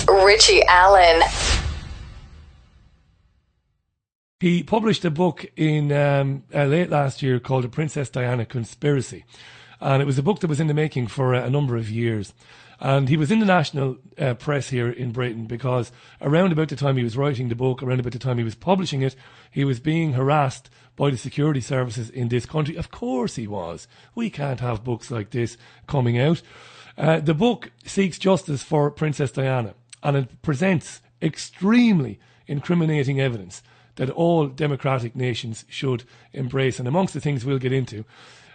Richie Allen. He published a book in late last year called The Princess Diana Conspiracy. And it was a book that was in the making for a number of years. And he was in the national press here in Britain because around about the time he was writing the book, around about the time he was publishing it, he was being harassed by the security services in this country. Of course he was. We can't have books like this coming out. The book seeks justice for Princess Diana, and it presents extremely incriminating evidence that all democratic nations should embrace. And amongst the things we'll get into,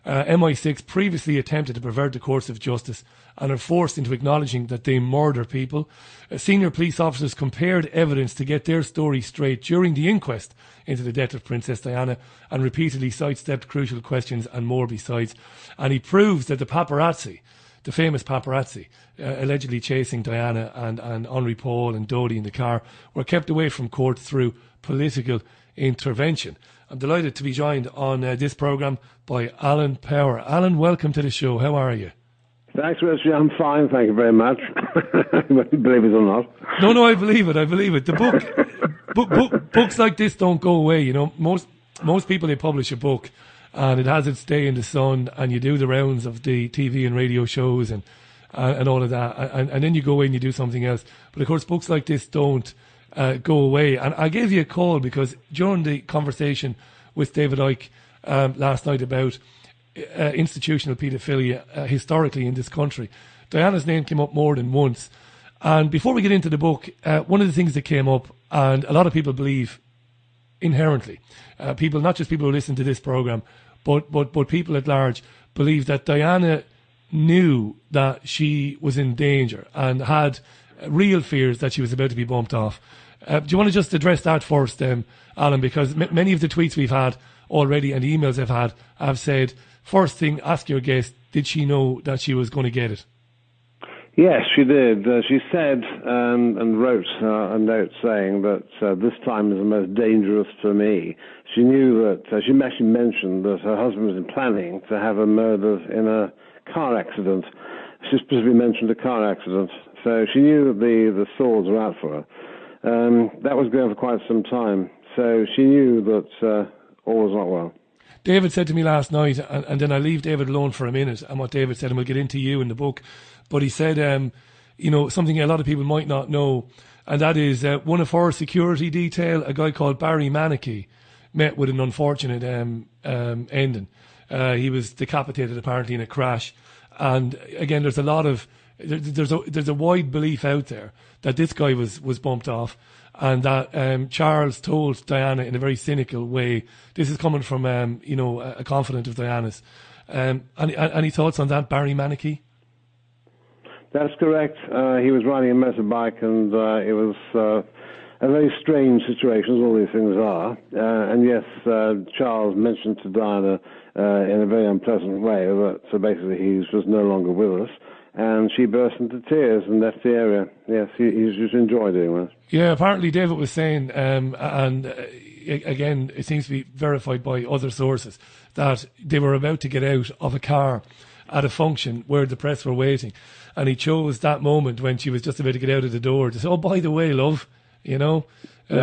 MI6 previously attempted to pervert the course of justice and are forced into acknowledging that they murder people. Senior police officers compared evidence to get their story straight during the inquest into the death of Princess Diana and repeatedly sidestepped crucial questions and more besides. And he proves that the paparazzi, the famous paparazzi, allegedly chasing Diana and Henri Paul and Dodi in the car, were kept away from court through political intervention. I'm delighted to be joined on this programme by Alan Power. Alan, welcome to the show. How are you? Thanks, Richie. I'm fine, thank you very much. Believe it or not. No, I believe it. The books like this don't go away. You know, most people, they publish a book and it has its day in the sun, and you do the rounds of the TV and radio shows and all of that, and then you go away and you do something else. But of course, books like this don't go away. And I gave you a call because during the conversation with David Icke last night about institutional paedophilia historically in this country, Diana's name came up more than once. And before we get into the book, one of the things that came up, and a lot of people believe inherently, people, not just people who listen to this programme, but people at large believe that Diana knew that she was in danger and had real fears that she was about to be bumped off. Do you want to just address that first, Alan? Because many of the tweets we've had already and the emails I've had have said, first thing, ask your guest, did she know that she was going to get it? Yes, she did. She said and wrote a note saying that this time is the most dangerous for me. She knew that, she actually mentioned that her husband was planning to have her murdered in a car accident. She specifically mentioned a car accident. So she knew that the swords were out for her. That was going for quite some time. So she knew that all was not well. David said to me last night, and then I leave David alone for a minute, and what David said, and we'll get into you in the book, but he said, something a lot of people might not know, and that is one of our security detail, a guy called Barry Manicky, met with an unfortunate ending. He was decapitated apparently in a crash, and again, there's a wide belief out there that this guy was bumped off, and that Charles told Diana in a very cynical way. This is coming from a confidant of Diana's. Any thoughts on that, Barry Manicky? That's correct. He was riding a motorbike, and it was a very strange situation, as all these things are. And yes, Charles mentioned to Diana in a very unpleasant way that basically he was no longer with us. And she burst into tears and left the area. Yes, he just enjoyed doing that. Yeah, apparently David was saying, again, it seems to be verified by other sources, that they were about to get out of a car at a function where the press were waiting. And he chose that moment when she was just about to get out of the door to say, oh, by the way, love, Barry right.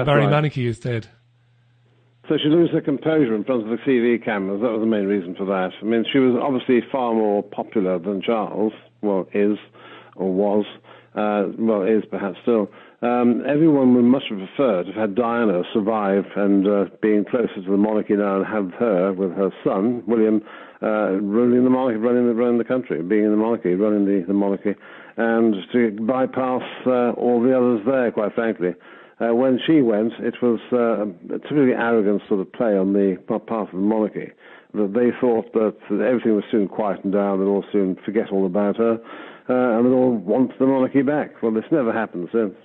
Manicky is dead. So she lost her composure in front of the TV cameras. That was the main reason for that. I mean, she was obviously far more popular than Charles. Well, is, or was, is perhaps still. Everyone would much have preferred to have had Diana survive and being closer to the monarchy now and have her with her son, William, ruling the monarchy, running the country, being in the monarchy, running the monarchy, and to bypass all the others there, quite frankly. When she went, it was a typically arrogant sort of play on the part of the monarchy, that they thought that everything would soon quieten down, they'd all soon forget all about her, and they'd all want the monarchy back. Well, this never happened since.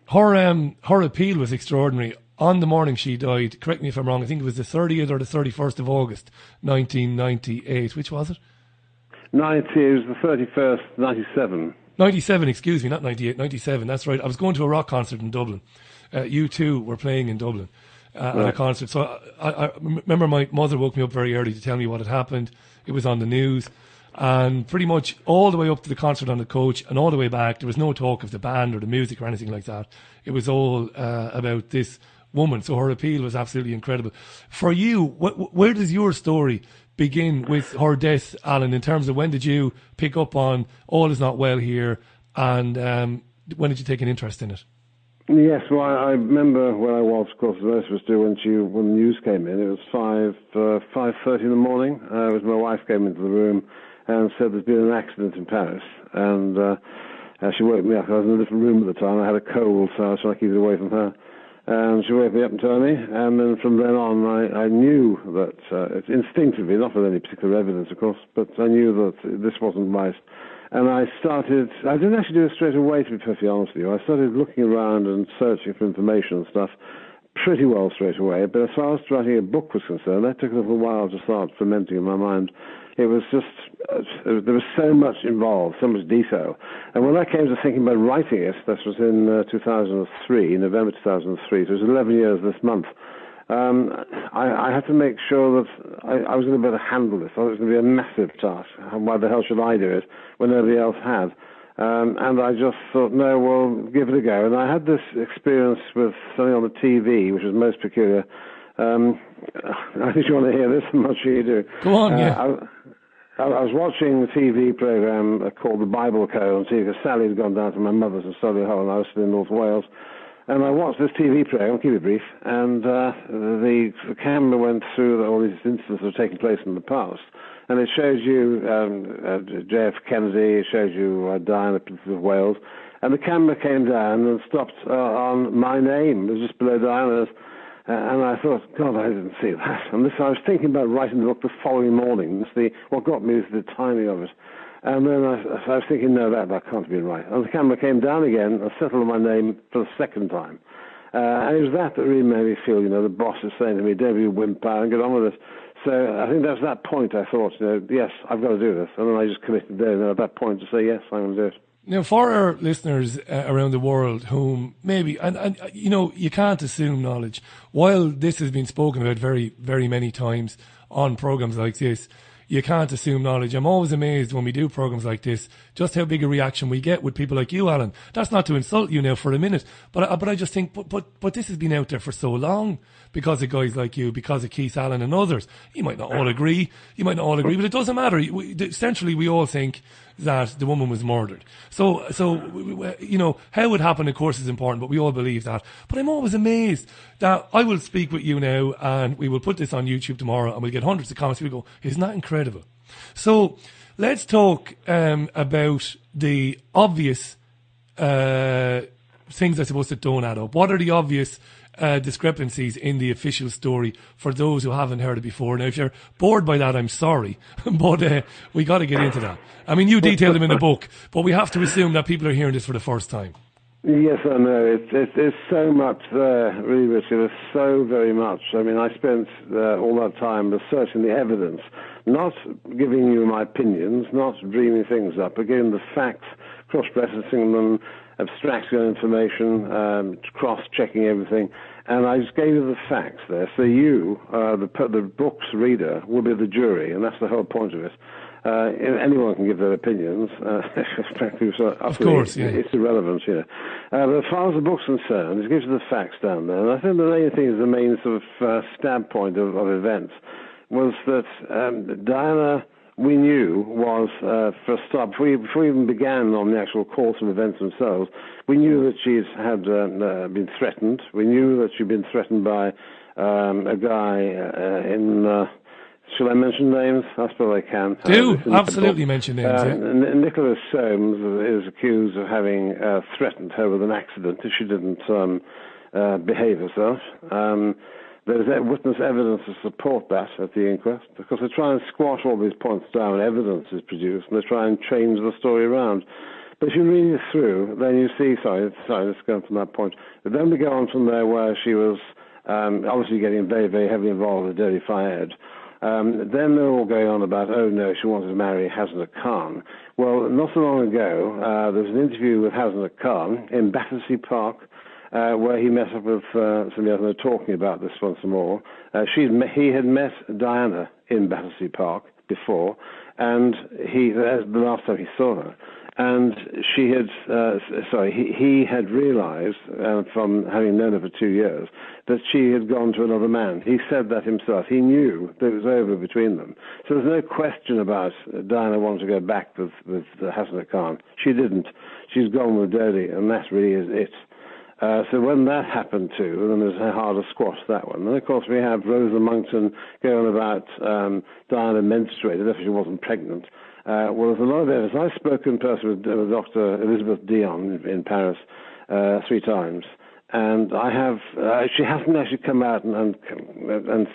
Her appeal was extraordinary. On the morning she died, correct me if I'm wrong, I think it was the 30th or the 31st of August, 1998. Which was it? It was the 31st, 97. 97, excuse me, not 98, 97, that's right. I was going to a rock concert in Dublin. You two were playing in Dublin at a concert. So I remember my mother woke me up very early to tell me what had happened. It was on the news. And pretty much all the way up to the concert on the coach and all the way back, there was no talk of the band or the music or anything like that. It was all about this woman. So her appeal was absolutely incredible. For you, where does your story begin with her death, Alan, in terms of when did you pick up on all is not well here, and when did you take an interest in it? Yes, well, I remember where I was, of course, as most of us do, when the news came in. It was 5:30 in the morning. It was my wife came into the room and said there's been an accident in Paris, and she woke me up. I was in a different room at the time. I had a cold, so I was trying to keep it away from her. And she woke me up and told me, and then from then on I knew that, instinctively, not with any particular evidence, of course, but I knew that this wasn't right. And I didn't actually do it straight away, to be perfectly honest with you. I started looking around and searching for information and stuff pretty well straight away. But as far as writing a book was concerned, that took a little while to start fermenting in my mind. It was just, there was so much involved, so much detail. And when I came to thinking about writing it, this was in 2003, November 2003, so it was 11 years this month, I had to make sure that I was going to be able to handle this. I thought it was going to be a massive task. Why the hell should I do it when nobody else had? And I just thought, no, well, give it a go. And I had this experience with something on the TV, which was most peculiar. I think you want to hear this. I'm not sure you do. Go on, yeah. I was watching a TV program called The Bible Code on TV, because Sally had gone down to my mother's in Solihull, and I was still in North Wales. And I watched this TV program, keep it brief, and the camera went through all these incidents that were taking place in the past. And it shows you JF Kennedy, it shows you Diana, Princess of Wales. And the camera came down and stopped on my name. It was just below Diana's. And I thought, God, I didn't see that. And I was thinking about writing the book the following morning. What got me was the timing of it. And then I was thinking, no, that can't be right. And the camera came down again and settled on my name for the second time. And it was that really made me feel, the boss is saying to me, don't be a wimp, and get on with it. So I think that was that point I thought, yes, I've got to do this. And then I just committed there and then at that point to say, yes, I'm going to do it. Now, for our listeners around the world whom maybe, and you can't assume knowledge. While this has been spoken about very, very many times on programs like this, you can't assume knowledge. I'm always amazed when we do programs like this, just how big a reaction we get with people like you, Alan. That's not to insult you now for a minute, but I just think, but this has been out there for so long because of guys like you, because of Keith Allen and others. You might not all agree, but it doesn't matter. Essentially, we all think that the woman was murdered. So how it happened, of course, is important, but we all believe that. But I'm always amazed that I will speak with you now, and we will put this on YouTube tomorrow, and we'll get hundreds of comments. We go, isn't that incredible? So let's talk about the obvious things, I suppose, that don't add up. What are the obvious discrepancies in the official story for those who haven't heard it before? Now, if you're bored by that, I'm sorry, but we got to get into that. I mean, you detail them in the book, but we have to assume that people are hearing this for the first time. Yes, I know. It's so much there, really, Richard. There's so very much. I mean, I spent all that time researching the evidence, not giving you my opinions, not dreaming things up, but giving the facts, cross-referencing them, abstracting information, cross-checking everything. And I just gave you the facts there. So you, the book's reader, will be the jury, and that's the whole point of it. Anyone can give their opinions. Of course, yeah. It's irrelevant, But as far as the book's concerned, it gives you the facts down there. And I think the main thing is the main sort of stab point of events was that Diana, we knew, was, for a start, before we even began on the actual course of events themselves, we knew that she had been threatened. We knew that she'd been threatened by a guy in... Shall I mention names? I suppose I can. Do, absolutely mention names, yeah. Nicholas Soames is accused of having threatened her with an accident if she didn't behave herself. There's witness evidence to support that at the inquest, because they try and squash all these points down when evidence is produced, and they try and change the story around. But if you read it through, then you see, let's go on from that point. But then we go on from there where she was obviously getting very, very heavily involved with Dirty Fayed. Then they're all going on about, oh no, she wanted to marry Hasnat Khan. Well, not so long ago, there was an interview with Hasnat Khan in Battersea Park, where he met up with somebody else, and they're talking about this once more. He had met Diana in Battersea Park before, and that's the last time he saw her. And he had realized, from having known her for 2 years, that she had gone to another man. He said that himself. He knew that it was over between them. So there's no question about Diana wanting to go back with Hassan Khan. She didn't. She's gone with Dodi, and that really is it. So when that happened too, then it was hard to squash that one. And of course we have Rosa Monckton going about Diana menstruated, if she wasn't pregnant. Well, there's a lot of evidence. I've spoken in person with Dr. Elizabeth Dion in Paris 3 times, and I have. She hasn't actually come out and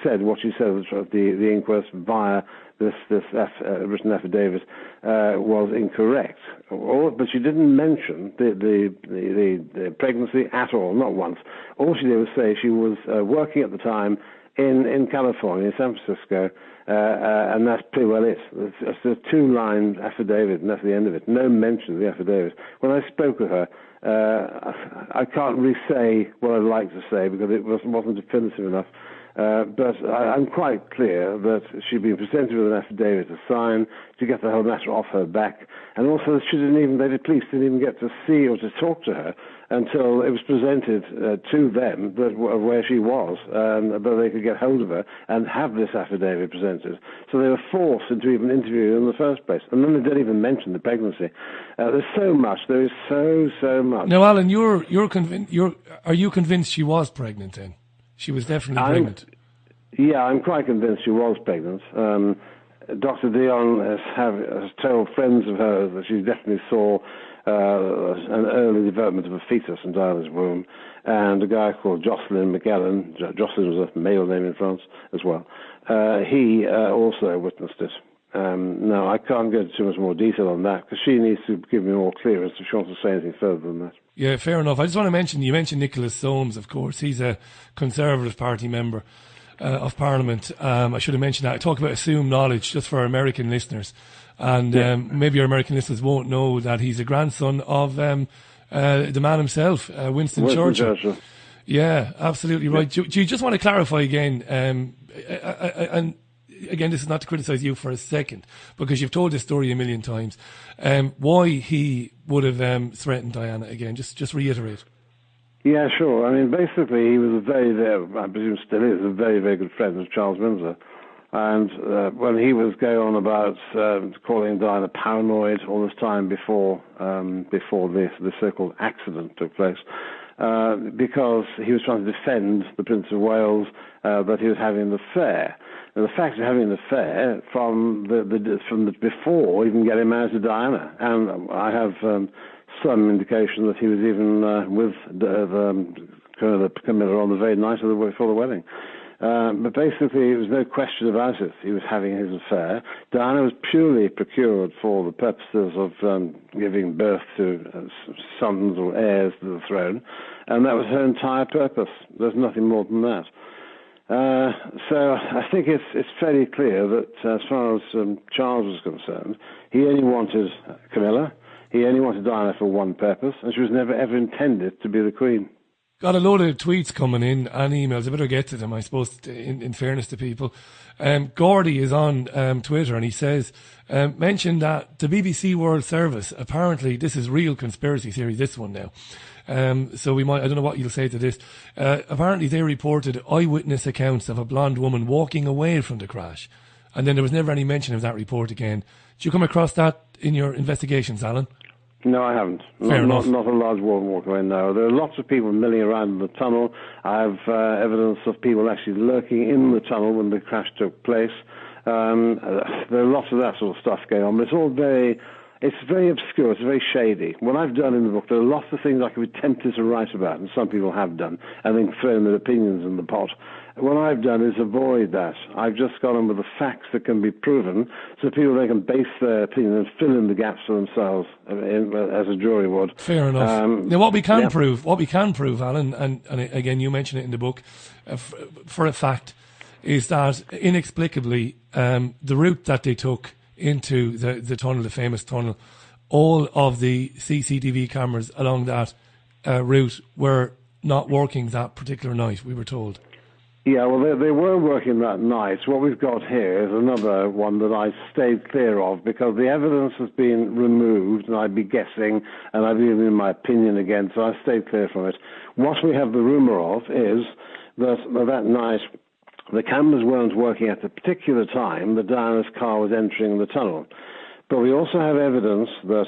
said what she said at the inquest via this written affidavit was incorrect. But she didn't mention the pregnancy at all, not once. All she did was say she was working at the time in California, in San Francisco, and that's pretty well it. It's a 2-line affidavit, and that's the end of it. No mention of the affidavit. When I spoke with her, I can't really say what I'd like to say because it wasn't definitive enough. But I'm quite clear that she'd been presented with an affidavit to sign to get the whole matter off her back, and also the police didn't even get to see or to talk to her until it was presented to them where she was, that they could get hold of her and have this affidavit presented. So they were forced into even interviewing her in the first place, and then they didn't even mention the pregnancy. There's so much. There is so much. Now, Alan, you're convinced? Are you convinced she was pregnant then? She was definitely pregnant. Yeah, I'm quite convinced she was pregnant. Dr. Dion has told friends of hers that she definitely saw an early development of a fetus in Diana's womb. And a guy called Jocelyn McGallen, Jocelyn was a male name in France as well, he also witnessed it. No, I can't go into too much more detail on that because she needs to give me more clearance if she wants to say anything further than that. Yeah, fair enough. I just want to mention, you mentioned Nicholas Soames, of course. He's a Conservative Party member of Parliament. I should have mentioned that. I talk about assumed knowledge just for our American listeners. And maybe our American listeners won't know that he's a grandson of the man himself, Winston Churchill. Yeah, absolutely right. Do you just want to clarify again, and again, this is not to criticise you for a second, because you've told this story a million times, why he would have threatened Diana again? Just reiterate. Yeah, sure. I mean, basically, he was I presume still is, a very, very good friend of Charles Windsor. And when he was going on about calling Diana paranoid all this time before the so-called accident took place, because he was trying to defend the Prince of Wales that he was having an affair. And the fact of having an affair from the before even getting married to Diana, and I have some indication that he was even with Camilla on the very night before the wedding. But basically, there was no question about it. He was having his affair. Diana was purely procured for the purposes of giving birth to sons or heirs to the throne, and that was her entire purpose. There's nothing more than that. So I think it's fairly clear that as far as Charles was concerned, he only wanted Camilla, he only wanted Diana for one purpose, and she was never ever intended to be the Queen. Got a load of tweets coming in and emails. I better get to them, I suppose, in fairness to people. Gordy is on Twitter and he says, mentioned that the BBC World Service, apparently this is real conspiracy theory, this one now. So we might, I don't know what you'll say to this. Apparently they reported eyewitness accounts of a blonde woman walking away from the crash. And then there was never any mention of that report again. Did you come across that in your investigations, Alan? No, I haven't. Fair enough. Not a large woman walking away, no. There are lots of people milling around in the tunnel. I have evidence of people actually lurking in the tunnel when the crash took place. There are lots of that sort of stuff going on, but it's very obscure, it's very shady. What I've done in the book, there are lots of things I could be tempted to write about, and some people have done, and then thrown their opinions in the pot. What I've done is avoid that. I've just gone on with the facts that can be proven, so people they can base their opinion and fill in the gaps for themselves, as a jury would. Fair enough. Now, what we can prove, Alan, and again, you mention it in the book, for a fact, is that inexplicably, the route that they took into the tunnel, the famous tunnel, all of the CCTV cameras along that route were not working that particular night, we were told. Yeah, well, they were working that night. What we've got here is another one that I stayed clear of because the evidence has been removed, and I'd be guessing, and I've given my opinion again, so I stayed clear from it. What we have the rumour of is that night the cameras weren't working at the particular time that Diana's car was entering the tunnel. But we also have evidence that,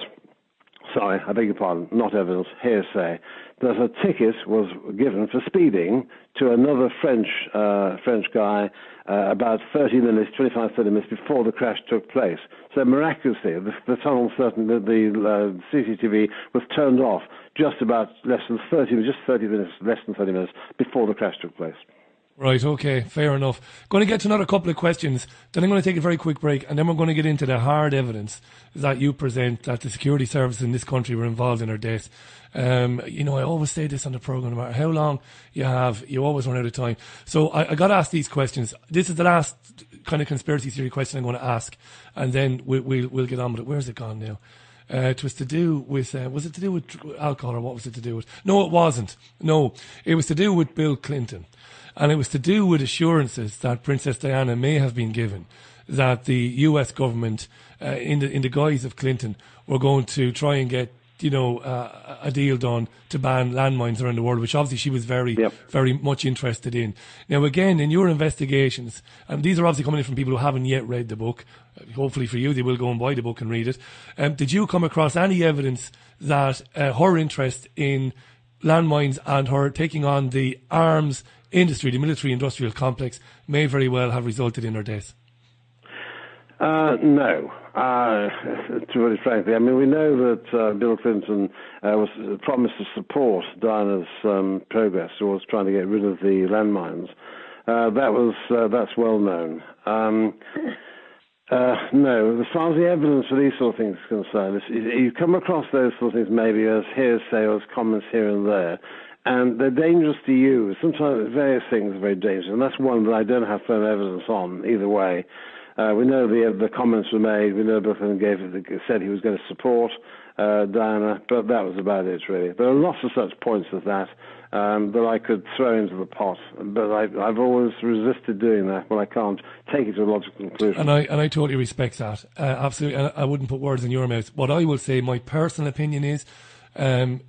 sorry, I beg your pardon, not evidence, hearsay, that a ticket was given for speeding to another French guy about 30 minutes before the crash took place. So miraculously, the tunnel, certainly the CCTV was turned off just less than 30 minutes before the crash took place. Right, okay, fair enough. Going to get to another couple of questions, then I'm going to take a very quick break, and then we're going to get into the hard evidence that you present that the security services in this country were involved in her death. I always say this on the programme, no matter how long you have, you always run out of time. So I got to ask these questions. This is the last kind of conspiracy theory question I'm going to ask, and then we'll get on with it. Where's it gone now? It was to do with, was it to do with alcohol, or what was it to do with? No, it wasn't. No, it was to do with Bill Clinton. And it was to do with assurances that Princess Diana may have been given that the US government, in the guise of Clinton, were going to try and get, a deal done to ban landmines around the world, which obviously she was very much interested in. Now, again, in your investigations, and these are obviously coming in from people who haven't yet read the book. Hopefully for you, they will go and buy the book and read it. Did you come across any evidence that her interest in landmines and her taking on the arms industry, the military-industrial complex, may very well have resulted in her death? No. To be frankly, I mean, we know that Bill Clinton was promised to support Diana's progress towards trying to get rid of the landmines. That's well known. No, as far as the evidence for these sort of things is concerned, you come across those sort of things maybe as hearsay or as comments here and there. And they're dangerous to use. Sometimes various things are very dangerous, and that's one that I don't have firm evidence on either way. We know the comments were made. We know Bill Clinton said he was going to support Diana, but that was about it, really. There are lots of such points as that that I could throw into the pot, but I've always resisted doing that when I can't take it to a logical conclusion. And I totally respect that. Absolutely. And I wouldn't put words in your mouth. What I will say, my personal opinion is, and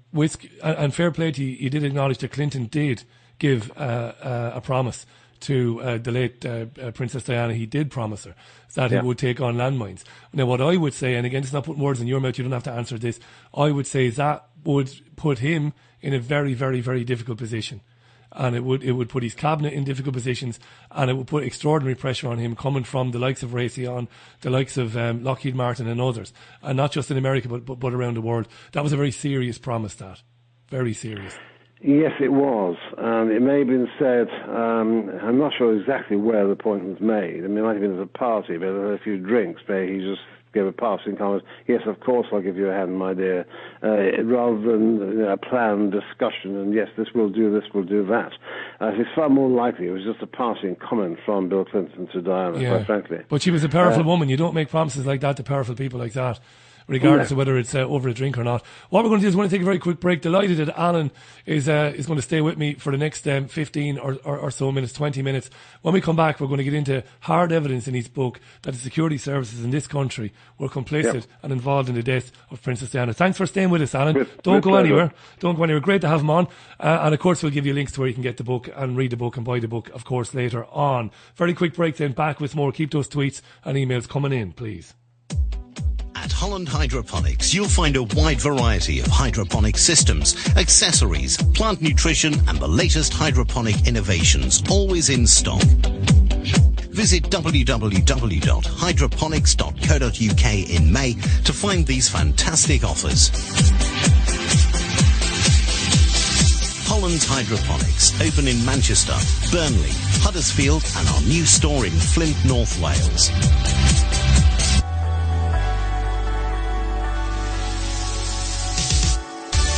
fair play to you, you did acknowledge that Clinton did give a promise to the late Princess Diana. He did promise her that he would take on landmines. Now, what I would say, and again, it's not putting words in your mouth, you don't have to answer this, I would say that would put him in a very, very, very difficult position. And it would put his cabinet in difficult positions, and it would put extraordinary pressure on him coming from the likes of Raytheon, the likes of Lockheed Martin and others, and not just in America but around the world. That was a very serious promise, that. Very serious. Yes, it was. It may have been said, I'm not sure exactly where the point was made. I mean, it might have been at a party, but a few drinks, maybe he just gave a passing comment, yes, of course I'll give you a hand, my dear, rather than a planned discussion, and yes, this will do that. It's far more likely it was just a passing comment from Bill Clinton to Diana, quite frankly. But she was a powerful woman. You don't make promises like that to powerful people like that, regardless of whether it's over a drink or not. What we're going to do is we're going to take a very quick break. Delighted that Alan is going to stay with me for the next 15 or so minutes, 20 minutes. When we come back, we're going to get into hard evidence in his book that the security services in this country were complicit and involved in the death of Princess Diana. Thanks for staying with us, Alan. Don't go anywhere. Don't go anywhere. Great to have him on. And of course, we'll give you links to where you can get the book and read the book and buy the book, of course, later on. Very quick break then, back with more. Keep those tweets and emails coming in, please. At Holland Hydroponics, you'll find a wide variety of hydroponic systems, accessories, plant nutrition, and the latest hydroponic innovations, always in stock. Visit www.hydroponics.co.uk in May to find these fantastic offers. Holland's Hydroponics, open in Manchester, Burnley, Huddersfield, and our new store in Flint, North Wales.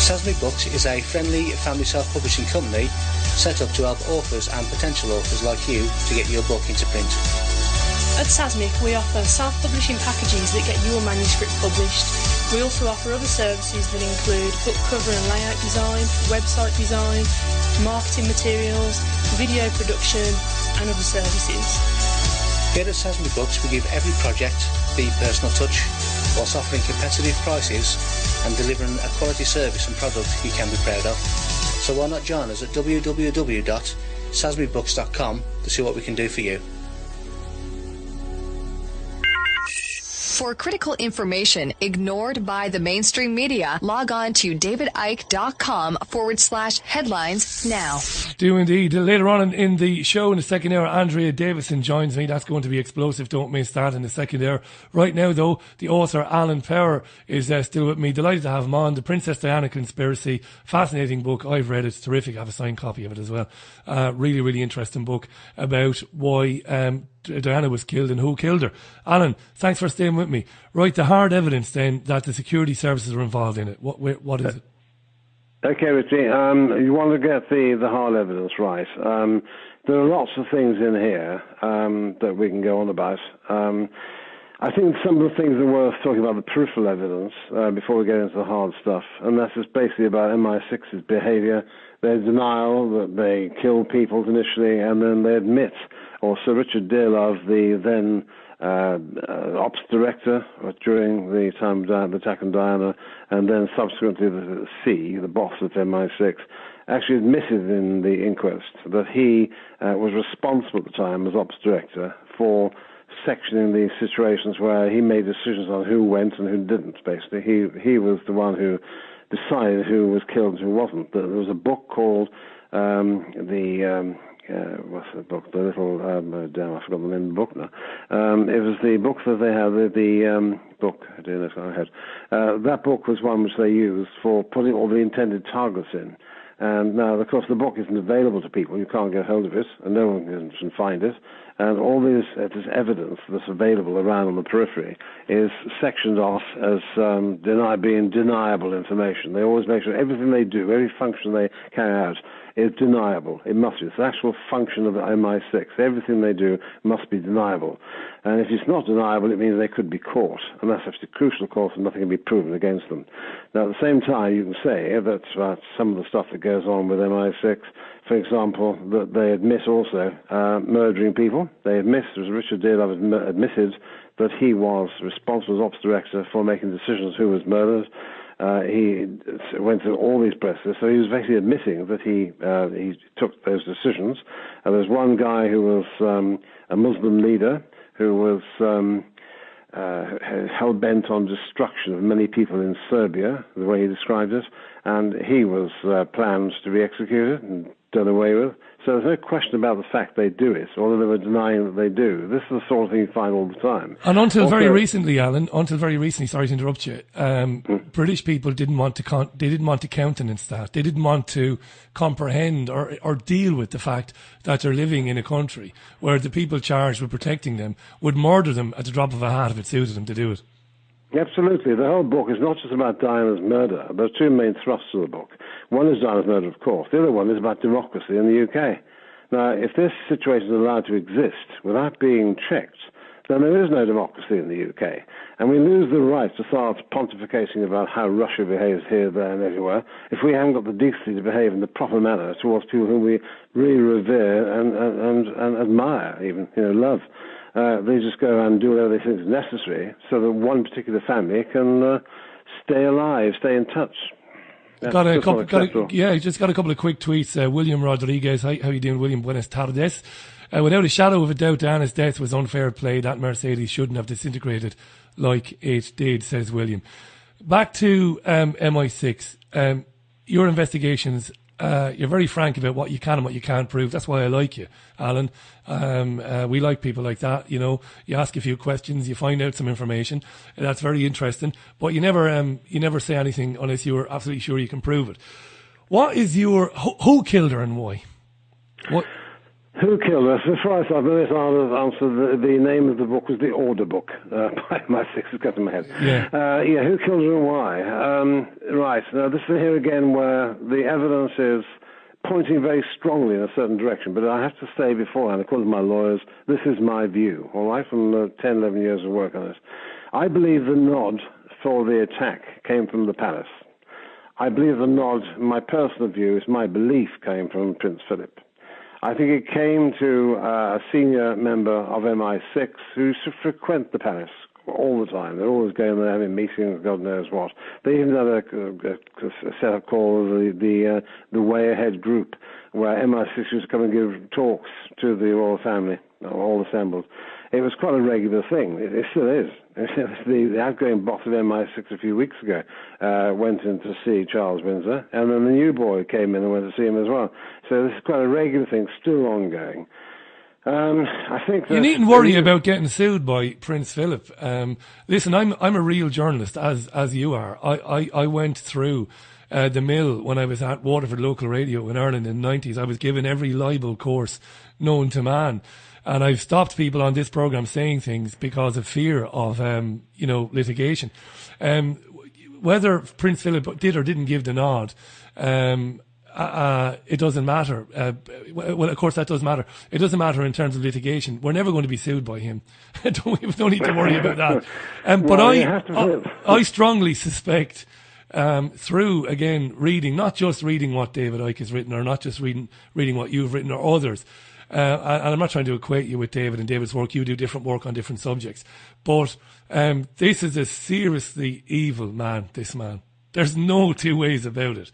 Sasmig Books is a friendly family self-publishing company set up to help authors and potential authors like you to get your book into print. At Sasmig, we offer self-publishing packages that get your manuscript published. We also offer other services that include book cover and layout design, website design, marketing materials, video production and other services. Here at Sasmi Books we give every project the personal touch whilst offering competitive prices and delivering a quality service and product you can be proud of. So why not join us at www.sasmibooks.com to see what we can do for you. For critical information ignored by the mainstream media, log on to davidicke.com/headlines now. Do indeed. Later on in the show, in the second hour, Andrea Davison joins me. That's going to be explosive. Don't miss that in the second hour. Right now, though, the author Alan Power is still with me. Delighted to have him on. The Princess Diana Conspiracy. Fascinating book. I've read it. It's terrific. I have a signed copy of it as well. Really, really interesting book about why Diana was killed and who killed her. Alan, thanks for staying with me. Right, the hard evidence then that the security services were involved in it. What is it? Okay, Richie, you want to get the hard evidence right. There are lots of things in here that we can go on about. I think some of the things are worth talking about the peripheral evidence before we get into the hard stuff, and that's just basically about MI6's behaviour, their denial that they killed people initially, and then they admit, or Sir Richard Dearlove, the then ops director during the time of the attack on Diana, and then subsequently the boss of MI6, actually admitted in the inquest that he was responsible at the time as ops director for sectioning these situations where he made decisions on who went and who didn't, basically. He was the one who decided who was killed and who wasn't. There was a book called what's the book? The little, damn, I forgot the name of the book now. It was the book that they had, the book, I don't know if I had. That book was one which they used for putting all the intended targets in. And now, of course, the book isn't available to people. You can't get hold of it, and no one can find it. And all this evidence that's available around on the periphery is sectioned off as being deniable information. They always make sure everything they do, every function they carry out, is deniable. It must be. It's the actual function of the MI6. Everything they do must be deniable. And if it's not deniable, it means they could be caught. And that's actually crucial, of course, and nothing can be proven against them. Now, at the same time, you can say that some of the stuff that goes on with MI6, for example, that they admit also murdering people. They admit, as Richard Dearlove admitted, that he was responsible as ops director for making decisions who was murdered. He went through all these processes, so he was basically admitting that he took those decisions. There's one guy who was a Muslim leader who was hell-bent on destruction of many people in Serbia, the way he described it, and he was planned to be executed and done away with. So there's no question about the fact they do it, although they were denying that they do. This is the sort of thing you find all the time. And until very recently, Alan, sorry to interrupt you, British people didn't want to countenance that. They didn't want to comprehend or deal with the fact that they're living in a country where the people charged with protecting them would murder them at the drop of a hat if it suited them to do it. Absolutely. The whole book is not just about Diana's murder. There are two main thrusts of the book. One is Diana's murder, of course. The other one is about democracy in the UK. Now, if this situation is allowed to exist without being checked, then there is no democracy in the UK. And we lose the right to start pontificating about how Russia behaves here, there, and everywhere if we haven't got the decency to behave in the proper manner towards people whom we really revere and admire, even, love. They just go around and do whatever they think is necessary so that one particular family can stay alive, stay in touch. Just got a couple of quick tweets. William Rodriguez, how you doing, William? Buenas tardes. Without a shadow of a doubt, Diana's death was unfair play. That Mercedes shouldn't have disintegrated like it did, says William. Back to MI6. Your investigations, you're very frank about what you can and what you can't prove. That's why I like you, Alan. We like people like that. You ask a few questions, you find out some information. That's very interesting. But you never say anything unless you're absolutely sure you can prove it. What is who killed her and why? What? Who killed her? As far as I've answered, the name of the book was The Order Book by MI6. It's got in my head. Yeah. Who killed her and why? Right. Now, this is here again where the evidence is pointing very strongly in a certain direction. But I have to say beforehand, according to my lawyers, this is my view, all right, from 10, 11 years of work on this. I believe the nod for the attack came from the palace. I believe the nod, my personal view, is my belief, came from Prince Philip. I think it came to a senior member of MI6 who used to frequent the palace all the time. They're always going there having meetings, God knows what. They even had a setup called the Way Ahead Group, where MI6 used to come and give talks to the royal family, all assembled. It was quite a regular thing. It still is. The outgoing boss of MI6 a few weeks ago went in to see Charles Windsor, and then the new boy came in and went to see him as well. So this is quite a regular thing, still ongoing. I think you needn't worry about getting sued by Prince Philip. Listen, I'm a real journalist, as you are. I went through the mill when I was at Waterford Local Radio in Ireland in the 90s. I was given every libel course known to man. And I've stopped people on this programme saying things because of fear of, litigation. Whether Prince Philip did or didn't give the nod, it doesn't matter. Well, of course, that does matter. It doesn't matter in terms of litigation. We're never going to be sued by him. We don't need to worry about that. But I strongly suspect, through, again, reading, not just reading what David Icke has written or not just reading what you've written or others, and I'm not trying to equate you with David and David's work. You do different work on different subjects. But this is a seriously evil man, this man. There's no two ways about it.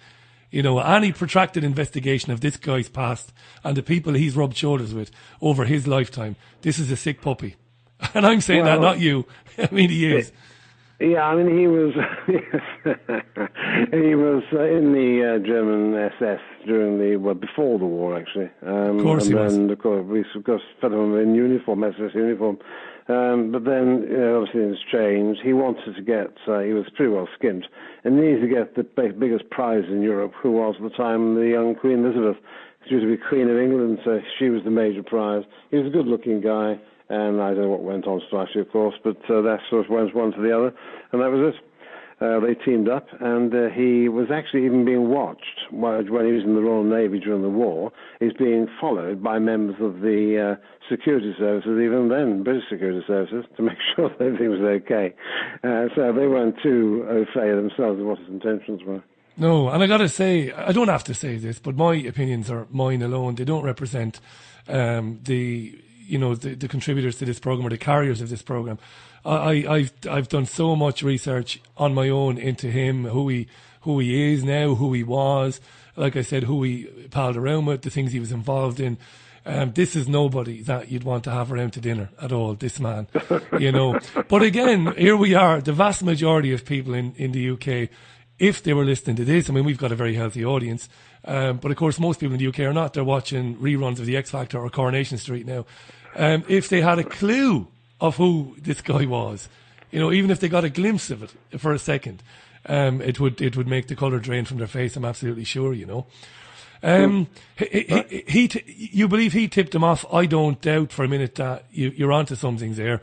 You know, any protracted investigation of this guy's past and the people he's rubbed shoulders with over his lifetime, this is a sick puppy. And I'm saying that, not you. I mean, he is. Yeah, I mean, he was he was in the German SS before the war, actually. Of course he was. And then, of course, we fed him in uniform, SS uniform. But then, obviously, things changed. He wanted to get, he was pretty well skint, and he needed to get the biggest prize in Europe, who was at the time the young Queen Elizabeth. She was to be Queen of England, so she was the major prize. He was a good-looking guy. And I don't know what went on strangely, of course, but that sort of went one to the other, and that was it. They teamed up, and he was actually even being watched when he was in the Royal Navy during the war. He's being followed by members of the security services, even then, British security services, to make sure that everything was okay. So they weren't too au fait themselves of what his intentions were. No, and I got to say, I don't have to say this, but my opinions are mine alone. They don't represent the contributors to this program or the carriers of this program. I've done so much research on my own into him, who he is now, who he was, like I said, who he palled around with, the things he was involved in. This is nobody that you'd want to have around to dinner at all, this man, But again, here we are, the vast majority of people in the UK, if they were listening to this, I mean, we've got a very healthy audience, but of course most people in the UK are not. They're watching reruns of The X Factor or Coronation Street now. If they had a clue of who this guy was, even if they got a glimpse of it for a second, it would make the colour drain from their face, I'm absolutely sure, You believe he tipped him off? I don't doubt for a minute that you're onto something there.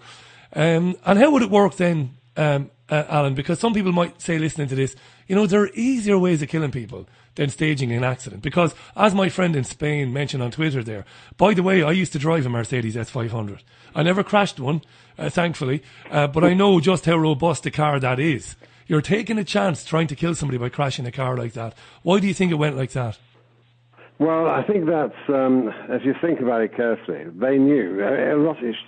And how would it work then, Alan? Because some people might say, listening to this, there are easier ways of killing people than staging an accident. Because, as my friend in Spain mentioned on Twitter there, by the way, I used to drive a Mercedes S500. I never crashed one, thankfully, but I know just how robust a car that is. You're taking a chance trying to kill somebody by crashing a car like that. Why do you think it went like that? Well, I think that's, if you think about it carefully, they knew.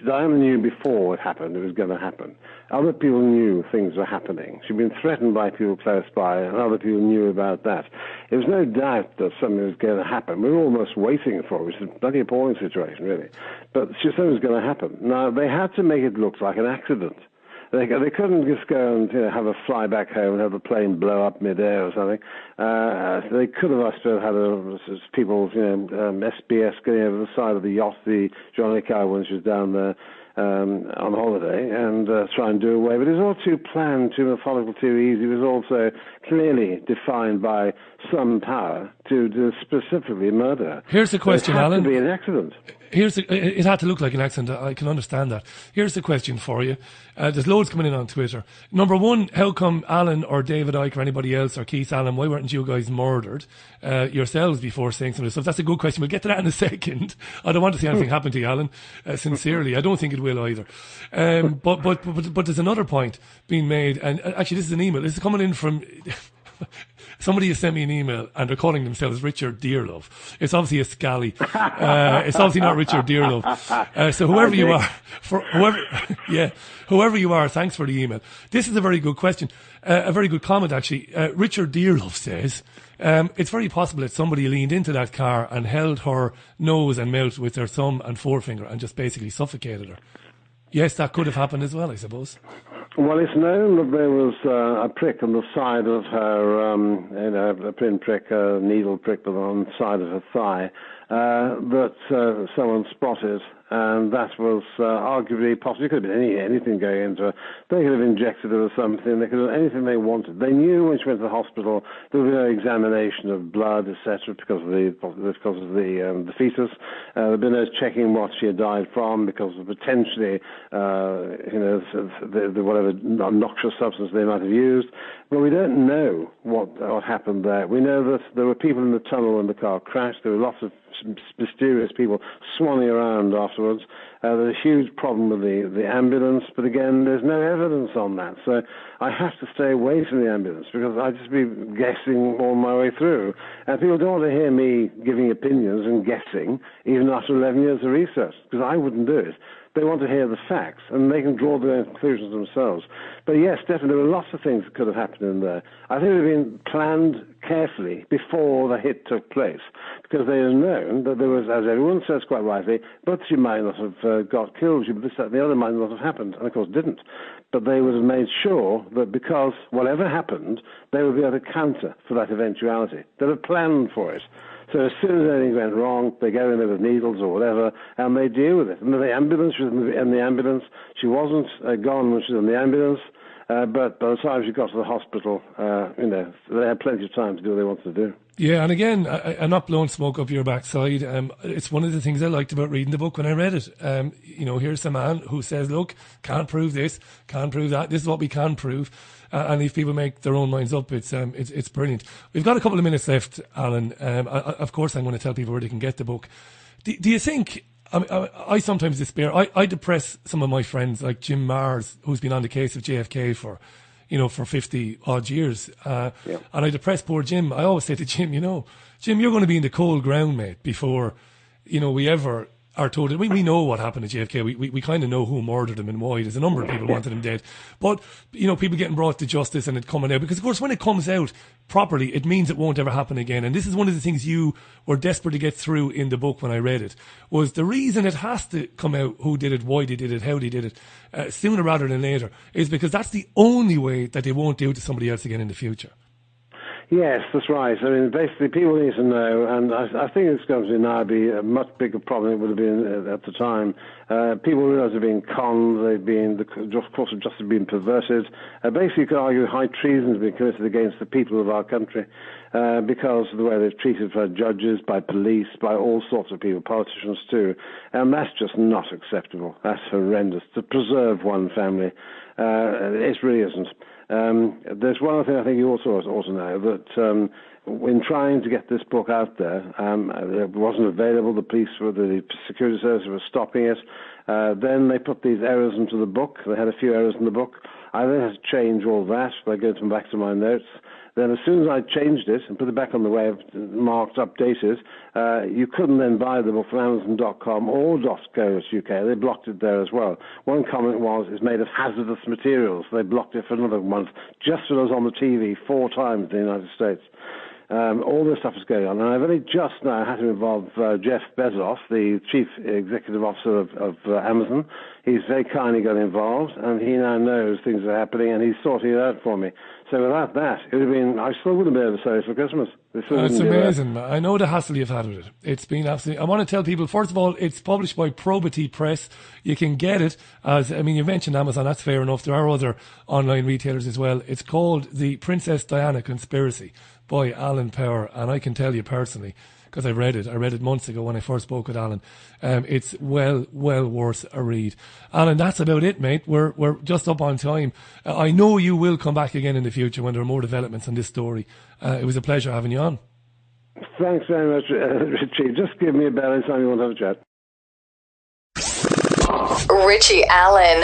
Diana knew before it happened, it was going to happen. Other people knew things were happening. She'd been threatened by people close by, and other people knew about that. There was no doubt that something was going to happen. We were almost waiting for it, which is a bloody appalling situation, really. But something was going to happen. Now, they had to make it look like an accident. They couldn't just go and have a fly back home and have the plane blow up midair or something. They could have, I suppose, had people, SBS going over the side of the yacht, the Johnny Cow when she was down there on holiday, and try and do away. But it was all too planned, too methodical, too easy. It was also clearly defined by some power to specifically murder her. Here's the question, Alan. It had to be an accident. It had to look like an accident. I can understand that. Here's the question for you. There's loads coming in on Twitter. Number one, how come Alan or David Icke or anybody else or Keith Allen, why weren't you guys murdered yourselves before saying some of this stuff? That's a good question. We'll get to that in a second. I don't want to see anything happen to you, Alan. Sincerely, I don't think it will either. But there's another point being made, and actually this is an email. This is coming in from somebody has sent me an email, and they're calling themselves Richard Dearlove. It's obviously a scally. It's obviously not Richard Dearlove. So whoever you are, whoever you are, thanks for the email. This is a very good question, a very good comment actually. Richard Dearlove says, it's very possible that somebody leaned into that car and held her nose and mouth with their thumb and forefinger and just basically suffocated her. Yes, that could have happened as well, I suppose. Well, it's known that there was a prick on the side of her, a pinprick, a needle prick on the side of her thigh that someone spotted, and that was arguably possibly, it could have been anything going into her. They could have injected her with something, they could have anything they wanted. They knew when she went to the hospital there would be no examination of blood, etc., because of the fetus. There'd been no checking what she had died from because of potentially, whatever noxious substance they might have used. But we don't know what happened there. We know that there were people in the tunnel when the car crashed. There were lots of mysterious people swanning around afterwards. There's a huge problem with the ambulance, but again, there's no evidence on that. So I have to stay away from the ambulance because I'd just be guessing all my way through. And people don't want to hear me giving opinions and guessing, even after 11 years of research, because I wouldn't do it. They want to hear the facts, and they can draw their own conclusions themselves. But yes, definitely, there were lots of things that could have happened in there. I think it would have been planned carefully before the hit took place, because they had known that there was, as everyone says quite rightly, but she might not have got killed, but this, that, and the other might not have happened, and of course didn't. But they would have made sure that because whatever happened, they would be able to counter for that eventuality. They'd have planned for it. So as soon as anything went wrong, they go in there with needles or whatever, and they deal with it. And the ambulance, she was in the ambulance. She wasn't gone when she was in the ambulance, but by the time she got to the hospital, they had plenty of time to do what they wanted to do. Yeah, and again, I'm not blowing smoke up your backside. It's one of the things I liked about reading the book when I read it. Here's a man who says, look, can't prove this, can't prove that, this is what we can prove. And if people make their own minds up, it's brilliant. We've got a couple of minutes left, Alan. Of course, I'm going to tell people where they can get the book. Do you think... I sometimes despair. I depress some of my friends, like Jim Mars, who's been on the case of JFK for 50 odd years. And I depress poor Jim. I always say to Jim, Jim, you're going to be in the cold ground, mate, before, we ever are told it. We know what happened to JFK. We kind of know who murdered him and why. There's a number of people wanted him dead. But, people getting brought to justice and it coming out. Because, of course, when it comes out properly, it means it won't ever happen again. And this is one of the things you were desperate to get through in the book when I read it, was the reason it has to come out who did it, why they did it, how they did it, sooner rather than later, is because that's the only way that they won't do it to somebody else again in the future. Yes, that's right. I mean, basically, people need to know, and I think it's going to now be a much bigger problem than it would have been at the time. People realise they've been conned, the course of justice has been perverted. Basically, you could argue high treason has been committed against the people of our country because of the way they've treated judges, by police, by all sorts of people, politicians too. And that's just not acceptable. That's horrendous. To preserve one family, it really isn't. There's one other thing I think you also ought to know, that in trying to get this book out there, it wasn't available. The security services were stopping it. Then they put these errors into the book. They had a few errors in the book. I then had to change all that by going back to my notes. Then as soon as I changed it and put it back on the web, marked updated, you couldn't then buy the book from Amazon.com or .co.uk. They blocked it there as well. One comment was, it's made of hazardous materials. They blocked it for another month, just when I was on the TV 4 times in the United States. All this stuff is going on. And I've only just now had to involve Jeff Bezos, the chief executive officer of Amazon. He's very kindly got involved, and he now knows things are happening, and he's sorting it out for me. So without that, it would have been, I still wouldn't be able to sell it for Christmas. It's amazing. I know the hassle you've had with it. It's been absolutely... I want to tell people, first of all, it's published by Probity Press. You can get it you mentioned Amazon, that's fair enough. There are other online retailers as well. It's called The Princess Diana Conspiracy by Alan Power, and I can tell you personally, because I read it months ago when I first spoke with Alan. It's well worth a read. Alan, that's about it, mate. We're just up on time. I know you will come back again in the future when there are more developments on this story. It was a pleasure having you on. Thanks very much, Richie. Just give me a bell anytime you want to have a chat. Richie Allen.